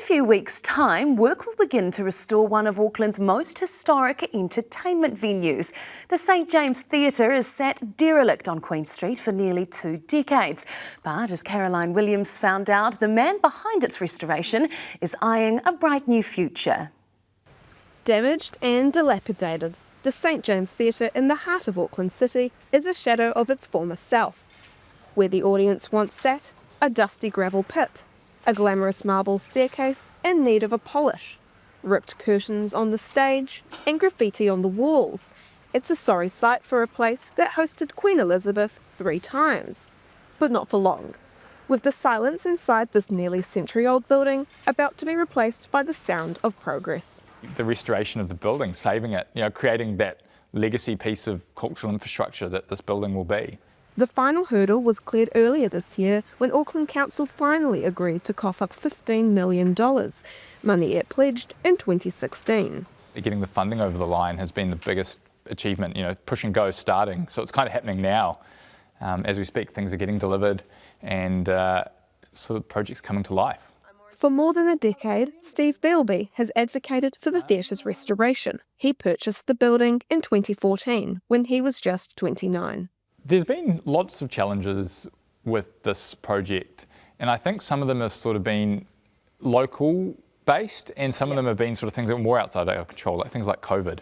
few weeks' time, work will begin to restore one of Auckland's most historic entertainment venues. The St James Theatre has sat derelict on Queen Street for nearly 2 decades. But as Caroline Williams found out, the man behind its restoration is eyeing a bright new future. Damaged and dilapidated, the St James Theatre in the heart of Auckland City is a shadow of its former self. Where the audience once sat, a dusty gravel pit, a glamorous marble staircase in need of a polish, ripped curtains on the stage and graffiti on the walls. It's a sorry sight for a place that hosted Queen Elizabeth 3 times, but not for long, with the silence inside this nearly century-old building about to be replaced by the sound of progress. The restoration of the building, saving it, creating that legacy piece of cultural infrastructure that this building will be. The final hurdle was cleared earlier this year when Auckland Council finally agreed to cough up $15 million, money it pledged in 2016. Getting the funding over the line has been the biggest achievement, push and go starting. So it's kind of happening now. As we speak, things are getting delivered and sort of projects coming to life. For more than a decade, Steve Beilby has advocated for the theatre's restoration. He purchased the building in 2014 when he was just 29. There's been lots of challenges with this project, and I think some of them have sort of been local based and some of them have been sort of things that were more outside our control, like things like COVID.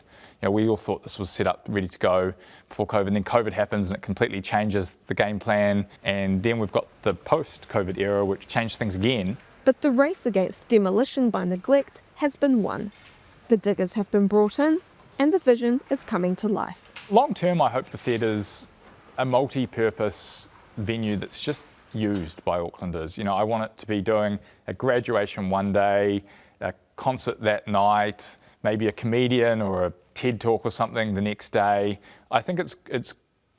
We all thought this was set up ready to go before COVID, and then COVID happens and it completely changes the game plan, and then we've got the post-COVID era which changed things again. But the race against demolition by neglect has been won. The diggers have been brought in and the vision is coming to life. Long term, I hope the theatre's a multi-purpose venue that's just used by Aucklanders. I want it to be doing a graduation one day, a concert that night, maybe a comedian or a TED talk or something the next day. I think it's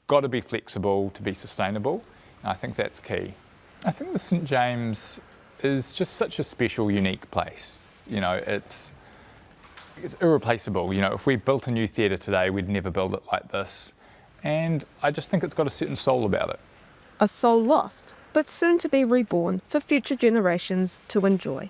got to be flexible to be sustainable, and I think that's key. I think the St James is just such a special, unique place. It's irreplaceable. If we built a new theatre today, we'd never build it like this. And I just think it's got a certain soul about it. A soul lost, but soon to be reborn for future generations to enjoy.